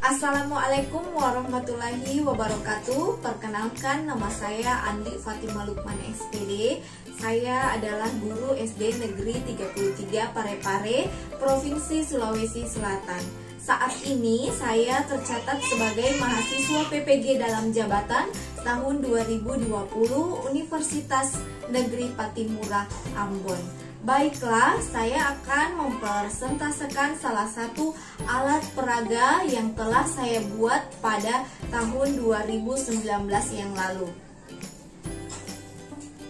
Assalamualaikum warahmatullahi wabarakatuh. Perkenalkan, nama saya Andi Fatimah Lukman SPD. Saya adalah guru SD Negeri 33 Parepare, Provinsi Sulawesi Selatan. Saat ini saya tercatat sebagai mahasiswa PPG dalam jabatan tahun 2020 Universitas Negeri Patimura, Ambon. Baiklah, saya akan mempresentasekan salah satu alat peraga yang telah saya buat pada tahun 2019 yang lalu.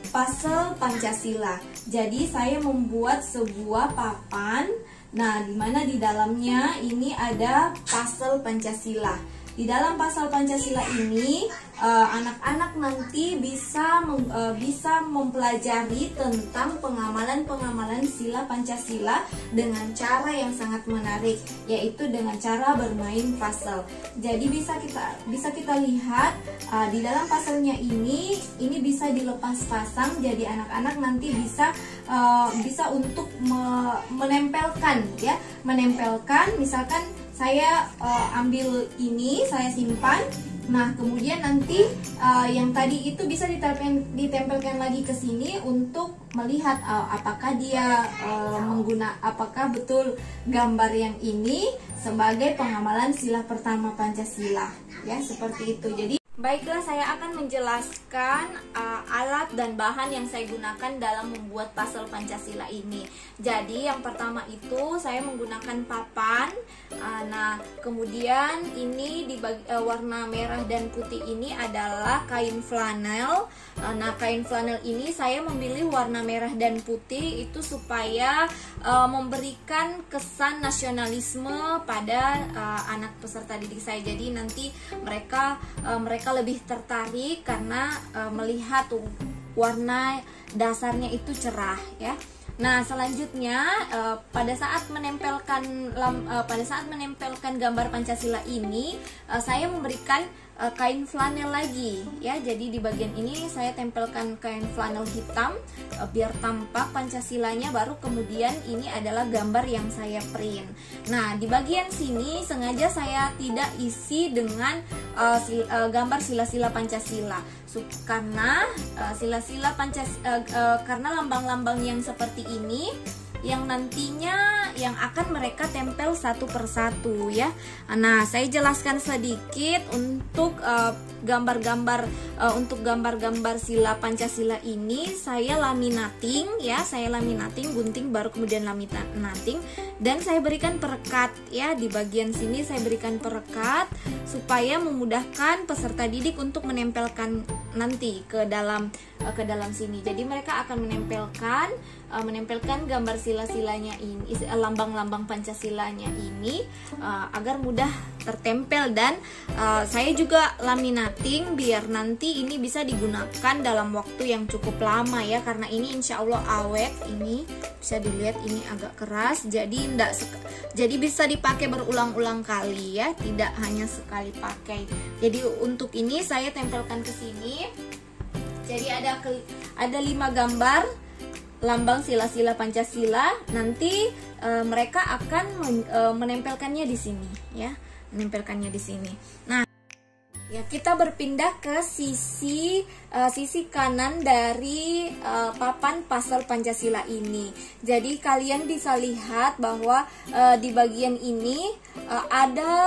Puzzle Pancasila. Jadi saya membuat sebuah papan. Nah, dimana di dalamnya ini ada puzzle Pancasila. Di dalam puzzle Pancasila ini anak-anak nanti bisa mempelajari tentang pengamalan sila Pancasila dengan cara yang sangat menarik, yaitu dengan cara bermain puzzle. Jadi bisa kita lihat di dalam puzzle-nya ini bisa dilepas pasang. Jadi anak-anak nanti bisa untuk menempelkan, ya, misalkan saya ambil ini, saya simpan. Nah, kemudian nanti yang tadi itu bisa ditempelkan lagi ke sini untuk melihat apakah dia apakah betul gambar yang ini sebagai pengamalan sila pertama Pancasila, ya, seperti itu. Jadi baiklah, saya akan menjelaskan alat dan bahan yang saya gunakan dalam membuat puzzle Pancasila ini. Jadi yang pertama itu saya menggunakan papan. Nah, kemudian ini warna merah dan putih ini adalah kain flanel. Nah, kain flanel ini saya memilih warna merah dan putih itu supaya memberikan kesan nasionalisme pada anak peserta didik saya. Jadi nanti mereka lebih tertarik karena melihat warna dasarnya itu cerah, ya. Nah, selanjutnya pada saat menempelkan gambar Pancasila ini saya memberikan kain flanel lagi, ya. Jadi di bagian ini saya tempelkan kain flanel hitam biar tampak Pancasilanya, baru kemudian ini adalah gambar yang saya print. Nah, di bagian sini sengaja saya tidak isi dengan gambar sila-sila Pancasila karena karena lambang-lambang yang seperti ini yang nantinya yang akan mereka tempel satu persatu, ya. Nah, saya jelaskan sedikit untuk gambar-gambar sila Pancasila ini saya laminating, ya. Saya laminating, gunting, baru kemudian laminating, dan saya berikan perekat, ya. Di bagian sini saya berikan perekat supaya memudahkan peserta didik untuk menempelkan nanti ke dalam sini. Jadi mereka akan menempelkan gambar sila-silanya ini, lambang-lambang Pancasilanya ini agar mudah tertempel, dan saya juga laminating biar nanti ini bisa digunakan dalam waktu yang cukup lama, ya, karena ini insya Allah awet. Ini bisa dilihat ini agak keras, jadi bisa dipakai berulang-ulang kali, ya, tidak hanya sekali pakai. Jadi untuk ini saya tempelkan ke sini. Jadi ada 5 gambar lambang sila-sila Pancasila. Nanti mereka akan menempelkannya di sini, ya, menempelkannya di sini. Nah, ya, kita berpindah ke sisi kanan dari papan puzzle Pancasila ini. Jadi kalian bisa lihat bahwa di bagian ini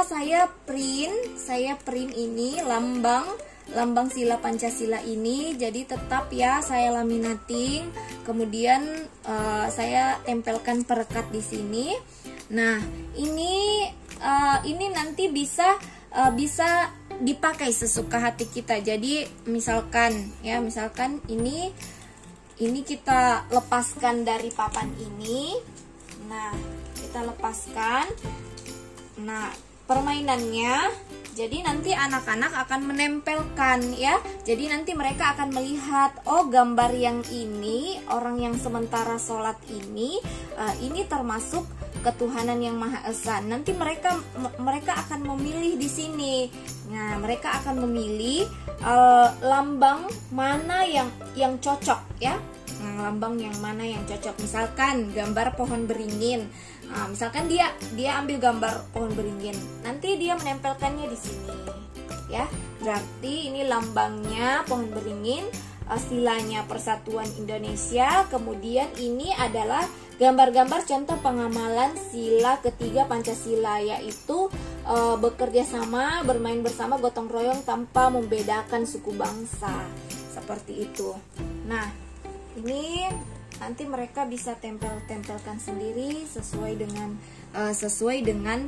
saya print ini lambang sila Pancasila ini. Jadi tetap, ya, saya laminating, kemudian saya tempelkan perekat di sini. Nah, ini nanti bisa dipakai sesuka hati kita. Jadi misalkan ini kita lepaskan dari papan ini. Nah, kita lepaskan. Nah, permainannya, jadi nanti anak-anak akan menempelkan, ya. Jadi nanti mereka akan melihat, oh, gambar yang ini, orang yang sementara sholat ini termasuk ketuhanan yang Maha Esa. Nanti mereka akan memilih di sini. Nah, mereka akan memilih lambang mana yang cocok, ya. lambang yang mana yang cocok. Misalkan gambar pohon beringin. Nah, misalkan dia ambil gambar pohon beringin, nanti dia menempelkannya di sini, ya. Berarti ini lambangnya pohon beringin, silanya Persatuan Indonesia. Kemudian ini adalah gambar-gambar contoh pengamalan sila ketiga Pancasila, yaitu bekerja sama, bermain bersama, gotong royong tanpa membedakan suku bangsa. Seperti itu. Nah, ini nanti mereka bisa tempelkan sendiri sesuai dengan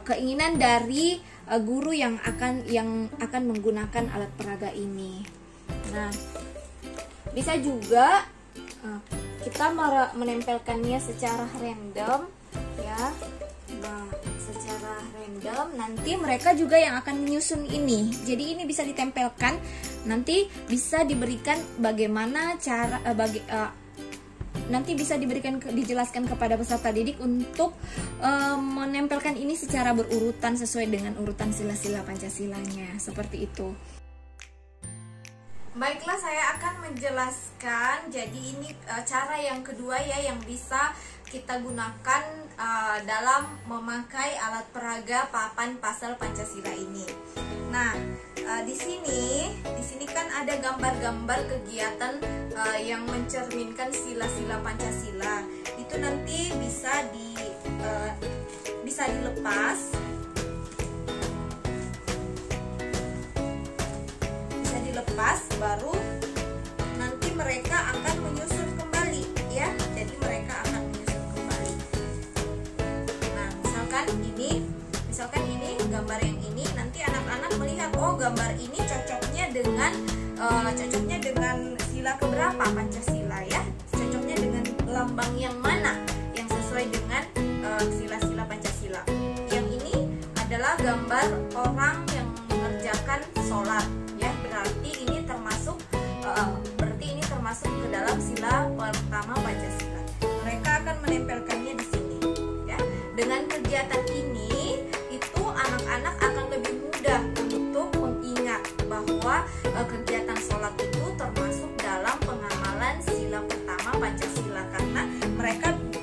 keinginan dari guru yang akan menggunakan alat peraga ini. Nah, bisa juga kita menempelkannya secara random, ya. Nah, secara random nanti mereka juga yang akan menyusun ini. Jadi ini bisa ditempelkan, nanti bisa diberikan bagaimana cara nanti bisa dijelaskan kepada peserta didik untuk menempelkan ini secara berurutan sesuai dengan urutan sila-sila Pancasilanya, seperti itu. Baiklah, saya akan menjelaskan. Jadi ini cara yang kedua ya yang bisa kita gunakan dalam memakai alat peraga papan pasal Pancasila ini. Nah, di sini kan ada gambar-gambar kegiatan yang mencerminkan sila-sila Pancasila. Itu nanti bisa dilepas. Bisa dilepas, baru nanti mereka akan menyusun kembali, ya. Jadi mereka akan menyusun kembali. Nah, misalkan ini gambar yang ini, nanti anak-anak melihat, oh gambar ini cocoknya dengan sila keberapa Pancasila, ya. Cocoknya dengan lambang yang mana yang sesuai dengan sila-sila Pancasila. Yang ini adalah gambar orang yang mengerjakan sholat, ya. Berarti ini termasuk ke dalam sila pertama Pancasila. Mereka akan menempelkannya di sini, ya. Dengan kegiatan ini itu anak-anak akan lebih mudah untuk mengingat bahwa kegiatan sholat itu termasuk dalam pengamalan sila pertama Pancasila, karena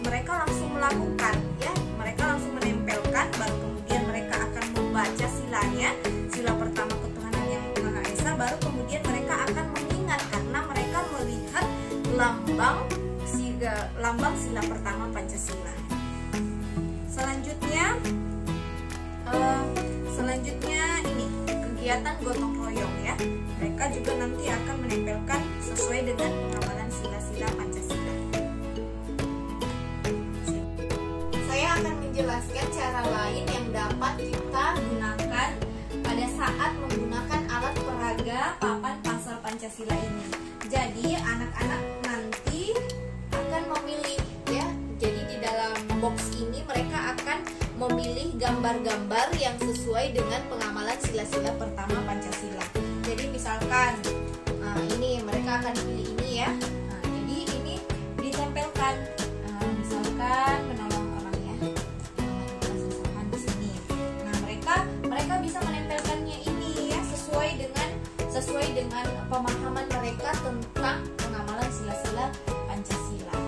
mereka langsung melakukan, ya. Mereka langsung menempelkan, baru kemudian mereka akan membaca silanya, sila pertama ketuhanan yang Maha Esa, baru kemudian mereka akan mengingat karena mereka melihat lambang sila pertama Pancasila. Selanjutnya ini kegiatan gotong royong, ya. Mereka juga nanti akan menempelkan sesuai dengan pengamalan sila-sila Pancasila. Saya akan menjelaskan cara lain yang dapat kita gunakan pada saat menggunakan alat peraga papan pasal Pancasila ini. Jadi anak-anak nanti akan memilih, ya. Jadi di dalam box ini mereka akan memilih gambar-gambar yang sesuai dengan pengamalan sila-sila pertama Pancasila. Jadi misalkan ini mereka akan pilih ini, ya. Nah, jadi ini ditempelkan. Misalkan menolong orang, ya. Kesusahan di sini. Nah, mereka bisa menempelkannya ini, ya, sesuai dengan pemahaman mereka tentang pengamalan sila-sila Pancasila.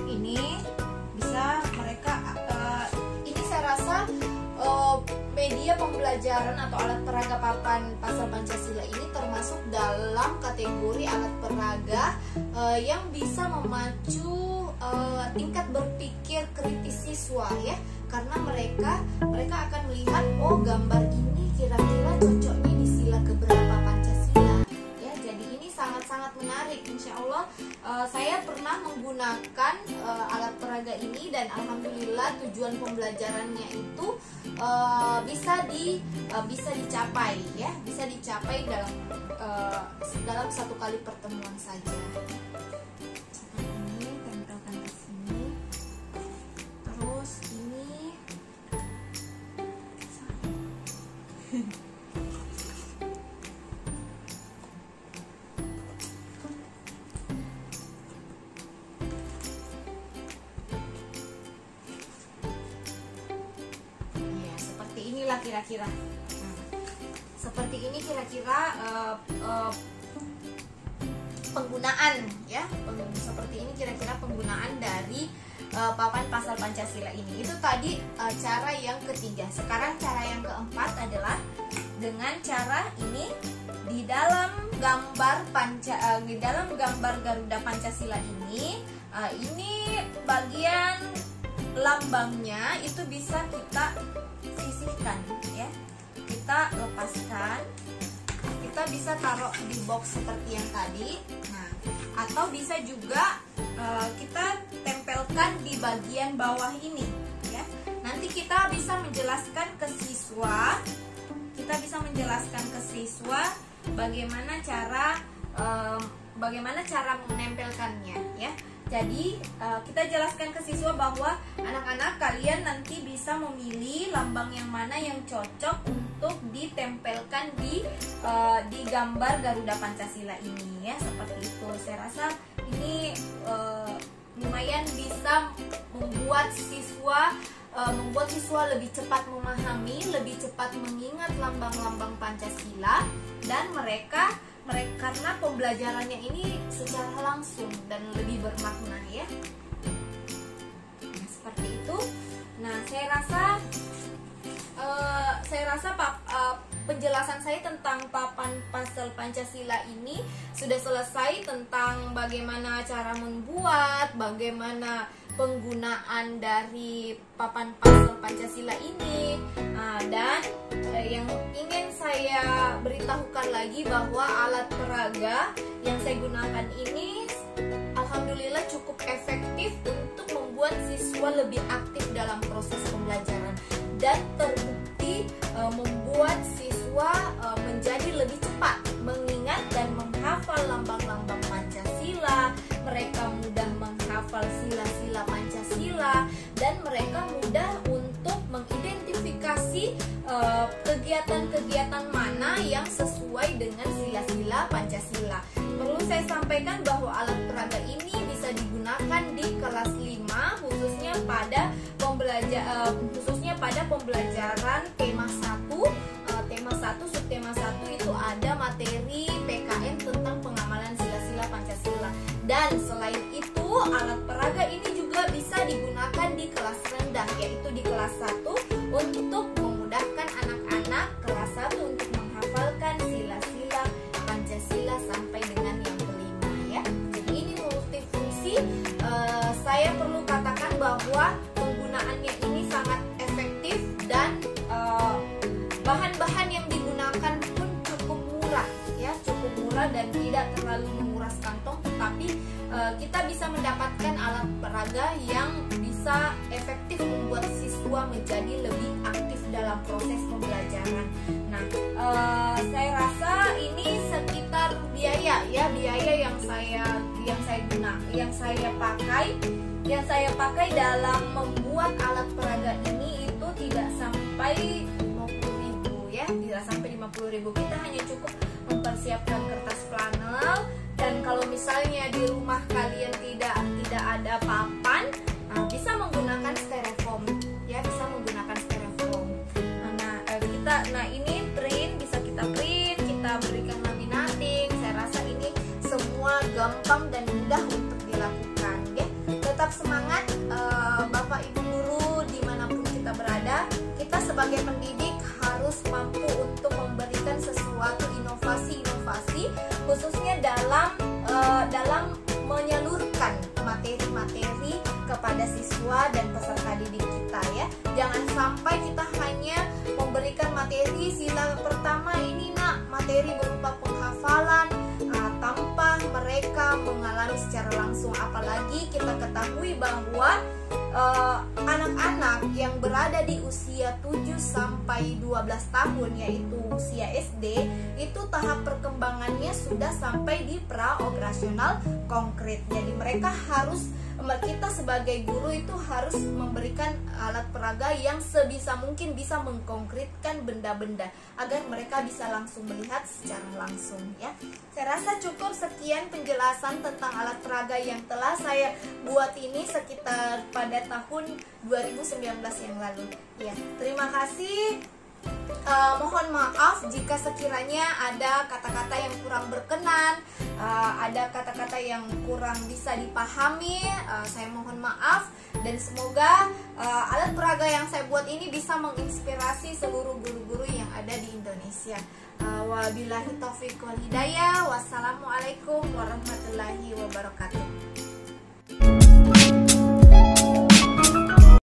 Ini bisa mereka ini saya rasa media pembelajaran atau alat peraga papan pasal Pancasila ini termasuk dalam kategori alat peraga yang bisa memacu tingkat berpikir kritis siswa, ya, karena mereka akan melihat, oh gambar ini kira-kira cocoknya di sila keberapa Pancasila, ya. Jadi ini sangat-sangat menarik. Insya Allah saya pernah menggunakan alat peraga ini dan alhamdulillah tujuan pembelajarannya itu bisa dicapai, ya, bisa dicapai dalam satu kali pertemuan saja. Ini tempelkan ke sini, terus ini kira-kira. Seperti ini kira-kira penggunaan ya, seperti ini kira-kira penggunaan dari papan pasal Pancasila ini. Itu tadi cara yang ketiga. Sekarang cara yang keempat adalah dengan cara ini di dalam gambar Garuda Pancasila ini bagian lambangnya itu bisa kita sisihkan ya. Kita lepaskan. Kita bisa taruh di box seperti yang tadi. Nah, atau bisa juga kita tempelkan di bagian bawah ini ya. Nanti kita bisa menjelaskan ke siswa. Bagaimana cara menempelkannya ya. Jadi kita jelaskan ke siswa bahwa anak-anak kalian nanti bisa memilih lambang yang mana yang cocok untuk ditempelkan di gambar Garuda Pancasila ini ya, seperti itu. Saya rasa ini lumayan bisa membuat siswa lebih cepat memahami, lebih cepat mengingat lambang-lambang Pancasila, dan mereka karena pembelajarannya ini secara langsung dan lebih bermakna ya. Nah, seperti itu. Nah, saya rasa penjelasan saya tentang papan pasal Pancasila ini sudah selesai, tentang bagaimana cara membuat, bagaimana penggunaan dari papan pasal Pancasila ini, dan yang ingin saya beritahukan lagi bahwa alat peraga yang saya gunakan ini alhamdulillah cukup efektif untuk membuat siswa lebih aktif dalam proses pembelajaran, dan terbukti membuat siswa menjadi lebih cepat mengingat dan menghafal lambang-lambang Pancasila. Mereka mudah menghafal sila-sila Pancasila, dan mereka mudah untuk mengidentifikasi kegiatan-kegiatan mana yang sesuai dengan sila-sila Pancasila. Perlu saya sampaikan bahwa alat peraga ini bisa digunakan di kelas 5 khususnya pada pembelajaran tema 1 subtema 1 itu ada materi PKM tentang pengamalan sila-sila Pancasila. Dan selain itu alat peraga ini juga bisa digunakan di kelas rendah, yaitu di kelas 1 untuk memudahkan anak-anak kelas 1 untuk menghafalkan sila-sila Pancasila sampai dengan yang kelima ya. Jadi ini multifungsi. Saya perlu katakan bahwa penggunaannya ini sangat efektif, dan bahan-bahan yang digunakan pun cukup murah dan tidak terlalu menguras kantong, tetapi kita bisa mendapatkan alat peraga yang bisa efektif membuat siswa menjadi lebih aktif dalam proses pembelajaran. Nah, saya rasa ini sekitar biaya yang saya pakai dalam membuat alat peraga ini itu tidak sampai 50.000 ya, tidak sampai 50.000. Kita hanya cukup mempersiapkan kertas flanel, dan kalau misalnya di rumah kalian tidak ada papan, bisa menggunakan styrofoam ya, Nah, ini bisa kita print, kita berikan laminating. Saya rasa ini semua gampang dan mudah untuk dilakukan ya. Tetap semangat Bapak Ibu guru dimanapun kita berada. Kita sebagai pendidik harus mampu untuk memberikan sesuatu inovasi khususnya dalam menyalurkan materi-materi kepada siswa dan peserta didik kita ya. Jangan sampai kita hanya memberikan materi sila pertama ini materi berupa penghafalan tanpa mereka mengalami secara langsung. Apalagi kita ketahui bahwa anak-anak yang berada di usia 7 sampai 12 tahun yaitu usia SD, itu tahap perkembangannya sudah sampai di pra-operasional konkret. Jadi kita sebagai guru itu harus memberikan alat peraga yang sebisa mungkin bisa mengkonkretkan benda-benda agar mereka bisa langsung melihat secara langsung ya. Saya rasa cukup sekian penjelasan tentang alat peraga yang telah saya buat ini sekitar pada tahun 2019 yang lalu ya. Terima kasih. Mohon maaf jika sekiranya ada kata-kata yang kurang berkenan, ada kata-kata yang kurang bisa dipahami. Saya mohon maaf, dan semoga alat peraga yang saya buat ini bisa menginspirasi seluruh guru-guru yang ada di Indonesia. Wabillahi taufiq wal hidayah. Wassalamualaikum warahmatullahi wabarakatuh.